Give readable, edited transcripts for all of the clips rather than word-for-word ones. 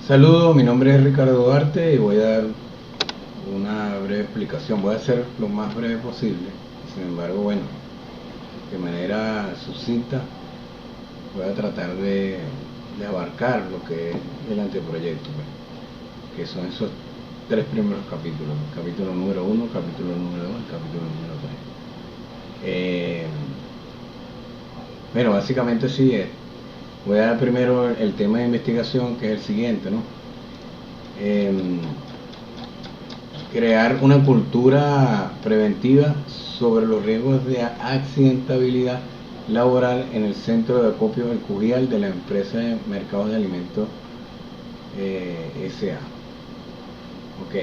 Saludos, mi nombre es Ricardo Duarte y voy a dar una breve explicación. Voy a ser lo más breve posible. Sin embargo, bueno, de manera sucinta voy a tratar de abarcar lo que es el anteproyecto, pues, que son esos tres primeros capítulos. Capítulo número 1, capítulo número 2 y capítulo número 3. Bueno, básicamente sí es. Voy a dar primero el tema de investigación, que es el siguiente, ¿no? Crear una cultura preventiva sobre los riesgos de accidentabilidad laboral en el centro de acopio El Cujial de la empresa de mercados de alimentos S.A. Ok.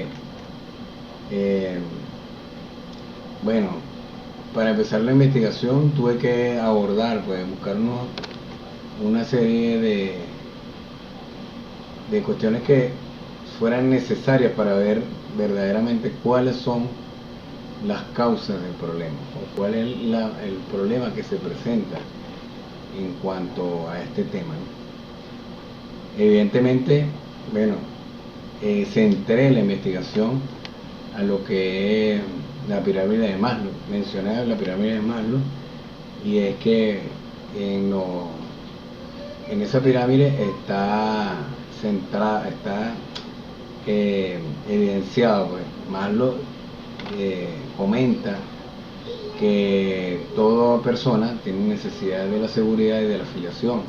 Bueno, para empezar la investigación tuve que abordar, pues buscar una serie de cuestiones que fueran necesarias para ver verdaderamente cuáles son las causas del problema o cuál es el problema que se presenta en cuanto a este tema, ¿no? Evidentemente, bueno, centré la investigación a lo que es la pirámide de Maslow. Mencioné la pirámide de Maslow, y es que en esa pirámide está centrada, está evidenciado, pues. Maslow comenta que toda persona tiene necesidad de la seguridad y de la afiliación.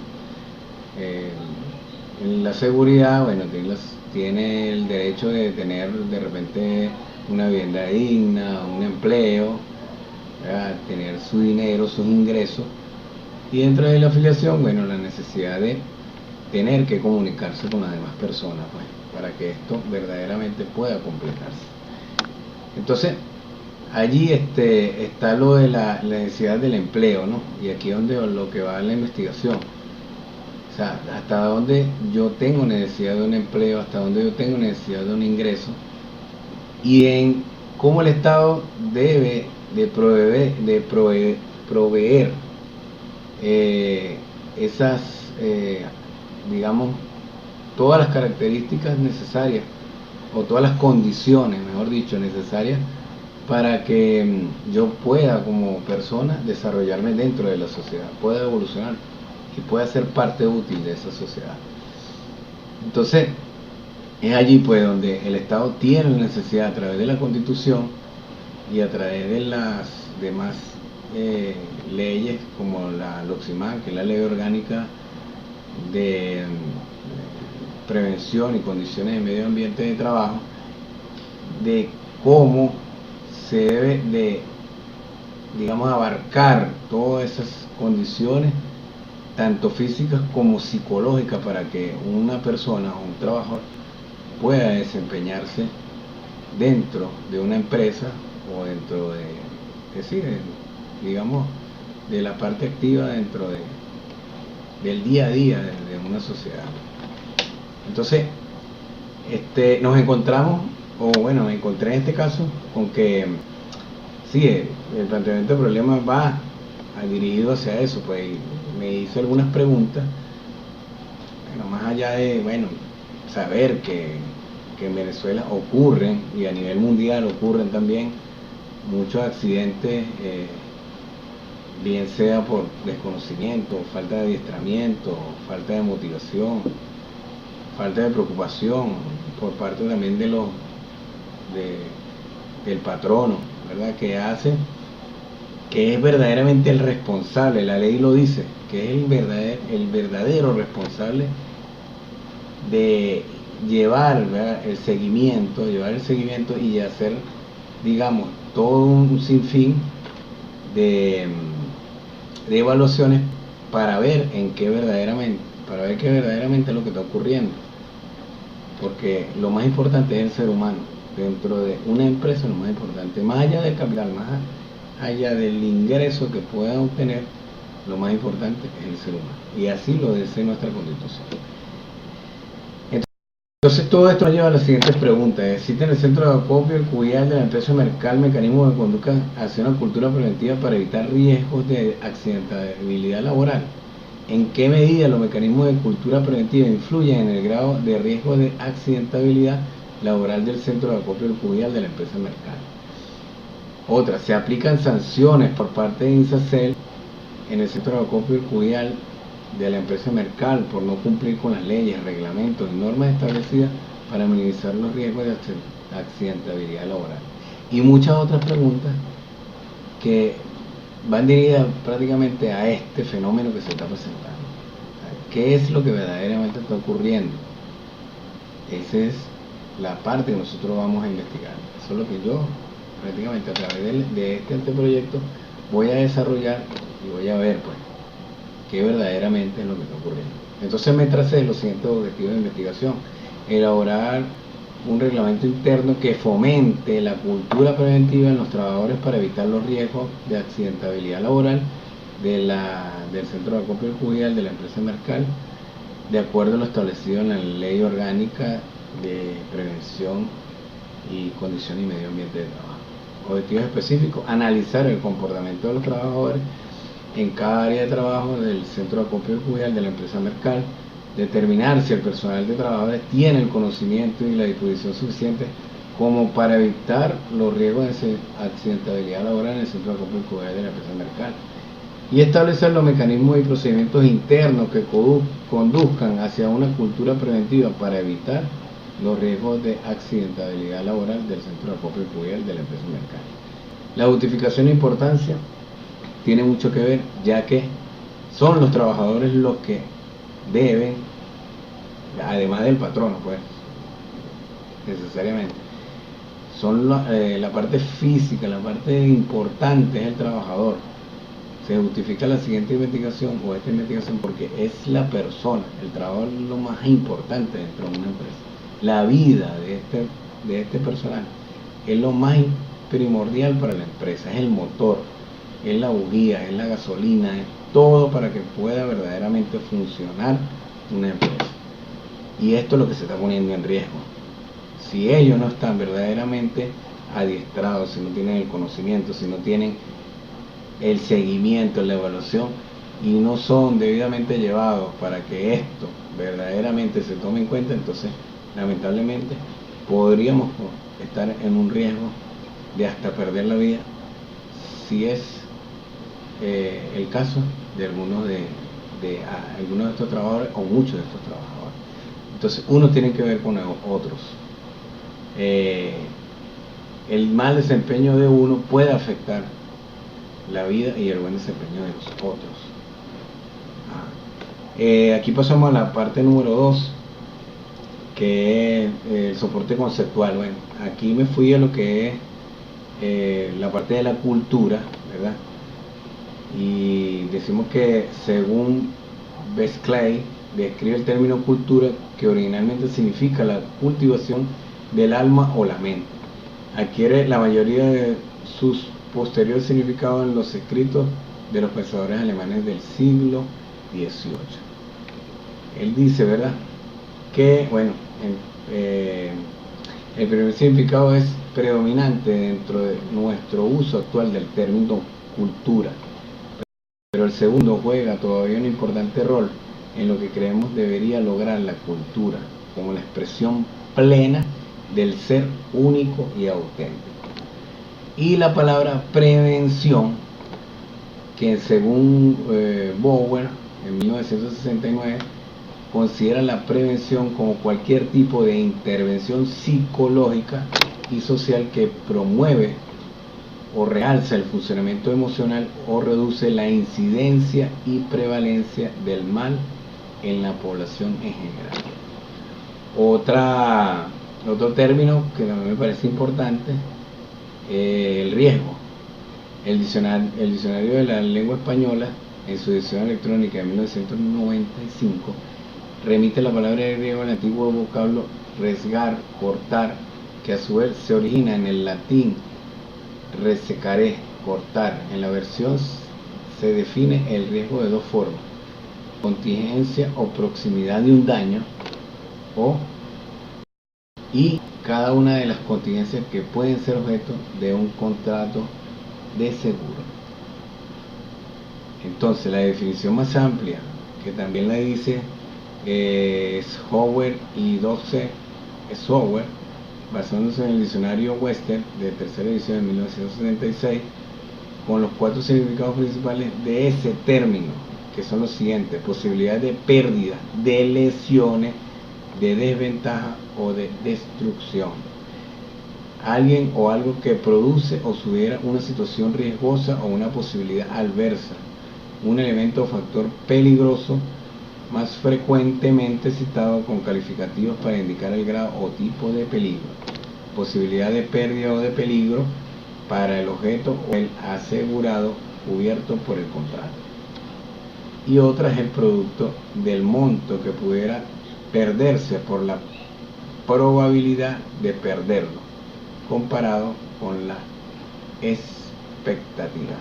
En la seguridad, bueno, tiene el derecho de tener de repente una vivienda digna, un empleo, ¿verdad? Tener su dinero, sus ingresos. Y dentro de la afiliación, bueno, la necesidad de tener que comunicarse con las demás personas, pues, para que esto verdaderamente pueda completarse. Entonces, allí está lo de la necesidad del empleo, ¿no? Y aquí es donde lo que va la investigación. O sea, hasta donde yo tengo necesidad de un empleo, hasta donde yo tengo necesidad de un ingreso, y en cómo el Estado debe de proveer esas, digamos, todas las características necesarias, o todas las condiciones, mejor dicho, necesarias para que yo pueda como persona desarrollarme dentro de la sociedad, pueda evolucionar y pueda ser parte útil de esa sociedad. Entonces, es allí pues donde el Estado tiene la necesidad, a través de la Constitución y a través de las demás leyes, como la LOXIMAC, que es la Ley Orgánica de Prevención y Condiciones de Medio Ambiente de Trabajo, de cómo se debe de, digamos, abarcar todas esas condiciones, tanto físicas como psicológicas, para que una persona o un trabajador pueda desempeñarse dentro de una empresa o dentro digamos, de la parte activa dentro del día a día de una sociedad. Entonces, nos encontramos, o bueno, me encontré en este caso con que sí, el planteamiento del problema va dirigido hacia eso, pues me hizo algunas preguntas, bueno, más allá de, bueno, saber que en Venezuela ocurren, y a nivel mundial ocurren también, muchos accidentes, bien sea por desconocimiento, falta de adiestramiento, falta de motivación, falta de preocupación por parte también del patrono, ¿verdad? Que hace, que es verdaderamente el responsable, la ley lo dice, que es el verdadero responsable de llevar, ¿verdad?, el seguimiento y hacer, digamos, todo un sinfín de evaluaciones para ver qué verdaderamente es lo que está ocurriendo, porque lo más importante es el ser humano. Dentro de una empresa, lo más importante, más allá del capital, más allá del ingreso que puedan obtener, lo más importante es el ser humano, y así lo dice nuestra Constitución. Entonces todo esto nos lleva a las siguientes preguntas. ¿Existe en el centro de acopio El Cujial de la empresa Mercal mecanismos que conduzcan hacia una cultura preventiva para evitar riesgos de accidentabilidad laboral? ¿En qué medida los mecanismos de cultura preventiva influyen en el grado de riesgo de accidentabilidad laboral del centro de acopio judicial de la empresa Mercal? Otra, se aplican sanciones por parte de INSACEL en el centro de acopio judicial de la empresa Mercal por no cumplir con las leyes, reglamentos y normas establecidas para minimizar los riesgos de accidentabilidad laboral. Y muchas otras preguntas que van dirigidas prácticamente a este fenómeno que se está presentando. ¿Qué es lo que verdaderamente está ocurriendo? Esa es la parte que nosotros vamos a investigar. Eso es lo que yo prácticamente a través de este anteproyecto voy a desarrollar y voy a ver pues qué verdaderamente es lo que está ocurriendo. Entonces me tracé los siguientes objetivos de investigación: elaborar un reglamento interno que fomente la cultura preventiva en los trabajadores para evitar los riesgos de accidentabilidad laboral del centro de acopio judicial de la empresa Mercal, de acuerdo a lo establecido en la Ley Orgánica de Prevención y Condiciones y Medio Ambiente de Trabajo. Objetivos específicos: analizar el comportamiento de los trabajadores en cada área de trabajo del centro de acopio judicial de la empresa Mercal, determinar si el personal de trabajadores tiene el conocimiento y la disposición suficiente como para evitar los riesgos de accidentabilidad laboral en el centro de acopio judicial de la empresa Mercal, y establecer los mecanismos y procedimientos internos que conduzcan hacia una cultura preventiva para evitar los riesgos de accidentabilidad laboral del centro de acopio judicial de la empresa Mercal. La justificación e importancia tiene mucho que ver, ya que son los trabajadores los que deben, además del patrono, pues, necesariamente, son la parte física, la parte importante es el trabajador. Se justifica la siguiente investigación o esta investigación porque es la persona, el trabajador es lo más importante dentro de una empresa. La vida de este personal es lo más primordial para la empresa, es el motor, es la bujía, es la gasolina, es todo para que pueda verdaderamente funcionar una empresa. Y esto es lo que se está poniendo en riesgo. Si ellos no están verdaderamente adiestrados, si no tienen el conocimiento, si no tienen el seguimiento, la evaluación, y no son debidamente llevados para que esto verdaderamente se tome en cuenta, entonces lamentablemente podríamos estar en un riesgo de hasta perder la vida, si es el caso de algunos de estos trabajadores o muchos de estos trabajadores. Entonces unos tienen que ver con otros. El mal desempeño de uno puede afectar la vida y el buen desempeño de los otros. Aquí pasamos a la parte número 2, que es el soporte conceptual. Bueno, aquí me fui a lo que es la parte de la cultura, ¿verdad? Y decimos que según Clay describe el término cultura, que originalmente significa la cultivación del alma o la mente. Adquiere la mayoría de sus posteriores significados en los escritos de los pensadores alemanes del siglo XVIII. Él dice, ¿verdad?, que, bueno, el primer significado es predominante dentro de nuestro uso actual del término cultura, pero el segundo juega todavía un importante rol en lo que creemos debería lograr la cultura, como la expresión plena del ser único y auténtico. Y la palabra prevención, que según Bower en 1969 considera la prevención como cualquier tipo de intervención psicológica y social que promueve o realza el funcionamiento emocional o reduce la incidencia y prevalencia del mal en la población en general. Otro término que a mí me parece importante, el riesgo. El diccionario de la lengua española, en su edición electrónica de 1995, remite la palabra de riesgo al antiguo vocablo resgar, cortar, que a su vez se origina en el latín resecare, cortar. En la versión se define el riesgo de dos formas: contingencia o proximidad de un daño, y cada una de las contingencias que pueden ser objeto de un contrato de seguro. Entonces, la definición más amplia que también la dice Schauer y 12 Schauer, basándose en el diccionario Webster de tercera edición de 1976, con los 4 significados principales de ese término, que son los siguientes: posibilidad de pérdida, de lesiones, de desventaja o de destrucción. Alguien o algo que produce o sugiera una situación riesgosa o una posibilidad adversa, un elemento o factor peligroso, más frecuentemente citado con calificativos para indicar el grado o tipo de peligro. Posibilidad de pérdida o de peligro para el objeto o el asegurado cubierto por el contrato. Y otra es el producto del monto que pudiera perderse por la probabilidad de perderlo, comparado con la expectativa.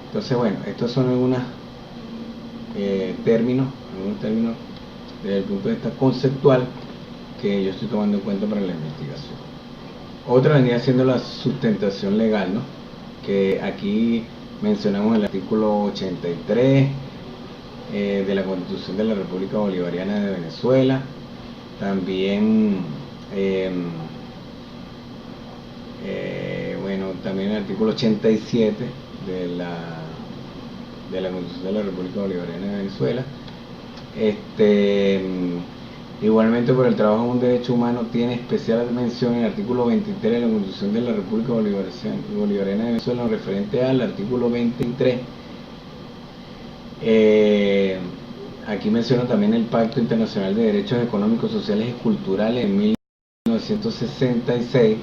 Entonces, bueno, estos son algunos términos desde el punto de vista conceptual que yo estoy tomando en cuenta para la investigación. Otra vendría siendo la sustentación legal, ¿no? Que aquí mencionamos el artículo 83 de la Constitución de la República Bolivariana de Venezuela. También también el artículo 87 de la Constitución de la República Bolivariana de Venezuela. Igualmente, por el trabajo en un derecho humano tiene especial mención en el artículo 23 de la Constitución de la República Bolivariana de Venezuela, en referente al artículo 23. Aquí menciono también el Pacto Internacional de Derechos Económicos, Sociales y Culturales en 1966,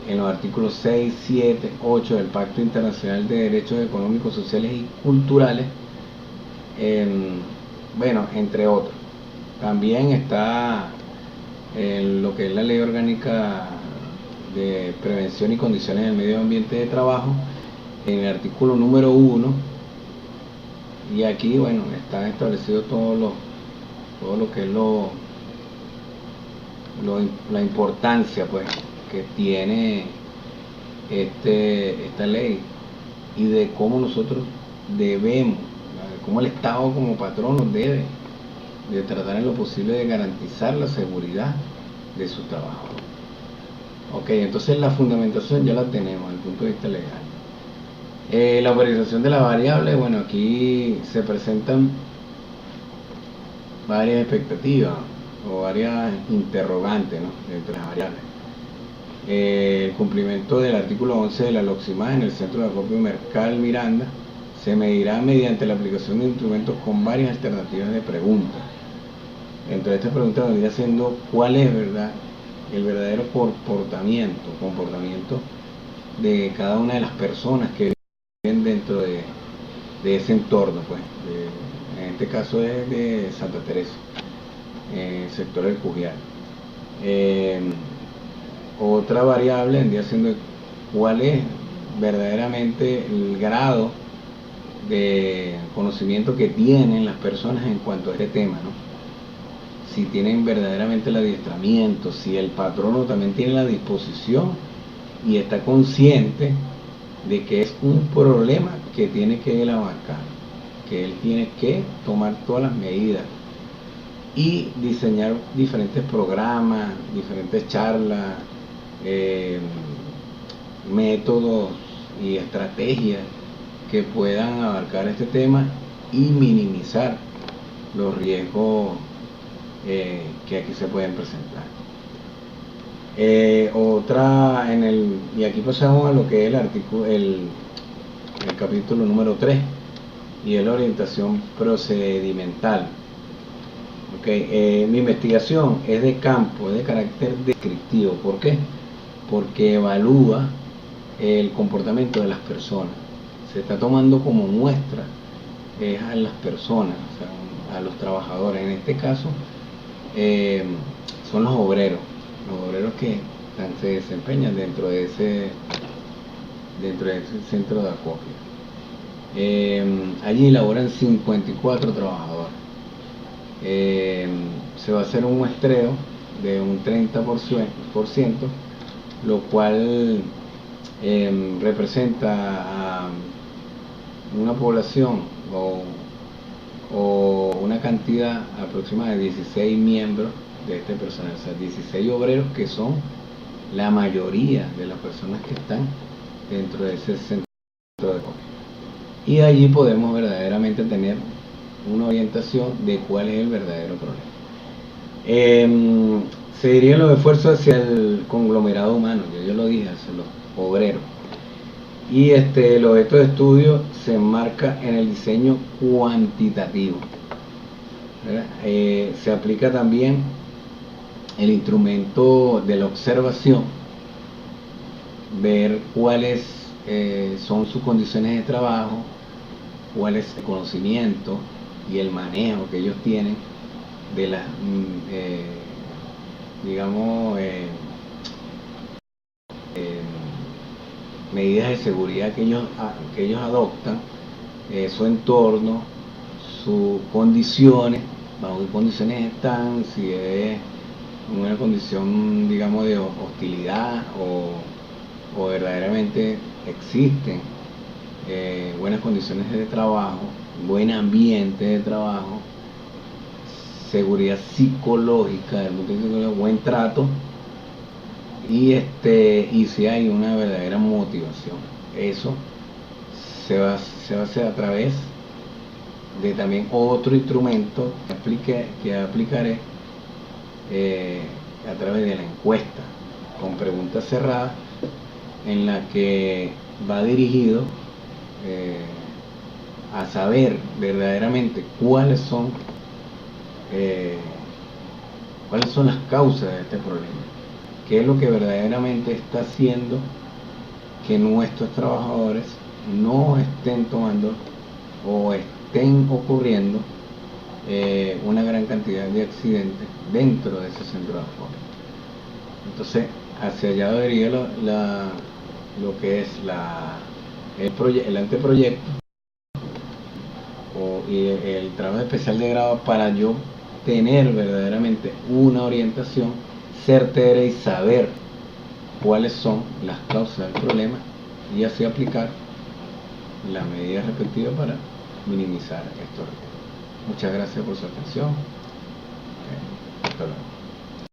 en los artículos 6, 7, 8 del Pacto Internacional de Derechos Económicos, Sociales y Culturales, entre otros. También está lo que es la Ley Orgánica de Prevención y Condiciones del Medio Ambiente de Trabajo, en el artículo número 1, y aquí, está establecido todo lo que es la importancia, pues, que tiene esta ley, y de cómo nosotros debemos, cómo el Estado como patrono debe de tratar en lo posible de garantizar la seguridad de su trabajo. Ok, entonces la fundamentación ya la tenemos desde el punto de vista legal. La operación de la variable, aquí se presentan varias expectativas o varias interrogantes, ¿no?, entre las variables. El cumplimiento del artículo 11 de la LOCSIMAD en el Centro de Acopio Mercal Miranda se medirá mediante la aplicación de instrumentos con varias alternativas de preguntas. Entre estas preguntas vendría siendo cuál es, el verdadero comportamiento de cada una de las personas que viven dentro de ese entorno, pues. En este caso es de Santa Teresa, en el sector del Cujial. Otra variable vendría siendo cuál es verdaderamente el grado de conocimiento que tienen las personas en cuanto a este tema, ¿no? Si tienen verdaderamente el adiestramiento, si el patrono también tiene la disposición y está consciente de que es un problema que tiene que él abarcar, que él tiene que tomar todas las medidas y diseñar diferentes programas, diferentes charlas, métodos y estrategias que puedan abarcar este tema y minimizar los riesgos que aquí se pueden presentar. Y aquí pasamos a lo que es el capítulo número 3, y es la orientación procedimental. Mi investigación es de campo, es de carácter descriptivo. ¿Por qué? Porque evalúa el comportamiento de las personas. Se está tomando como muestra a las personas, o sea, a los trabajadores. En este caso son los obreros que se desempeñan dentro de ese centro de acopio. Allí laboran 54 trabajadores. Se va a hacer un muestreo de un 30%, lo cual representa a una población o o una cantidad aproximada de 16 miembros de este personal, o sea, 16 obreros que son la mayoría de las personas que están dentro de ese centro de acopio. Y allí podemos verdaderamente tener una orientación de cuál es el verdadero problema. Se dirían los esfuerzos hacia el conglomerado humano, yo lo dije, hacia los obreros. Y el objeto de estudio se enmarca en el diseño cuantitativo. Se aplica también el instrumento de la observación, ver cuáles son sus condiciones de trabajo, cuál es el conocimiento y el manejo que ellos tienen de las, digamos, medidas de seguridad que ellos adoptan, su entorno, sus condiciones, bajo qué condiciones están, si es una condición, digamos, de hostilidad o verdaderamente existen buenas condiciones de trabajo, buen ambiente de trabajo, seguridad psicológica, buen trato y si hay una verdadera motivación. Eso se va a hacer a través de también otro instrumento que aplicaré a través de la encuesta con preguntas cerradas, en la que va dirigido a saber verdaderamente cuáles son las causas de este problema, qué es lo que verdaderamente está haciendo que nuestros trabajadores no estén tomando o estén ocurriendo una gran cantidad de accidentes dentro de ese centro de acopio. Entonces, hacia allá debería lo que es el anteproyecto y el trabajo especial de grado, para yo tener verdaderamente una orientación certera y saber cuáles son las causas del problema y así aplicar las medidas respectivas para minimizar estos riesgos. Muchas gracias por su atención. Hasta luego.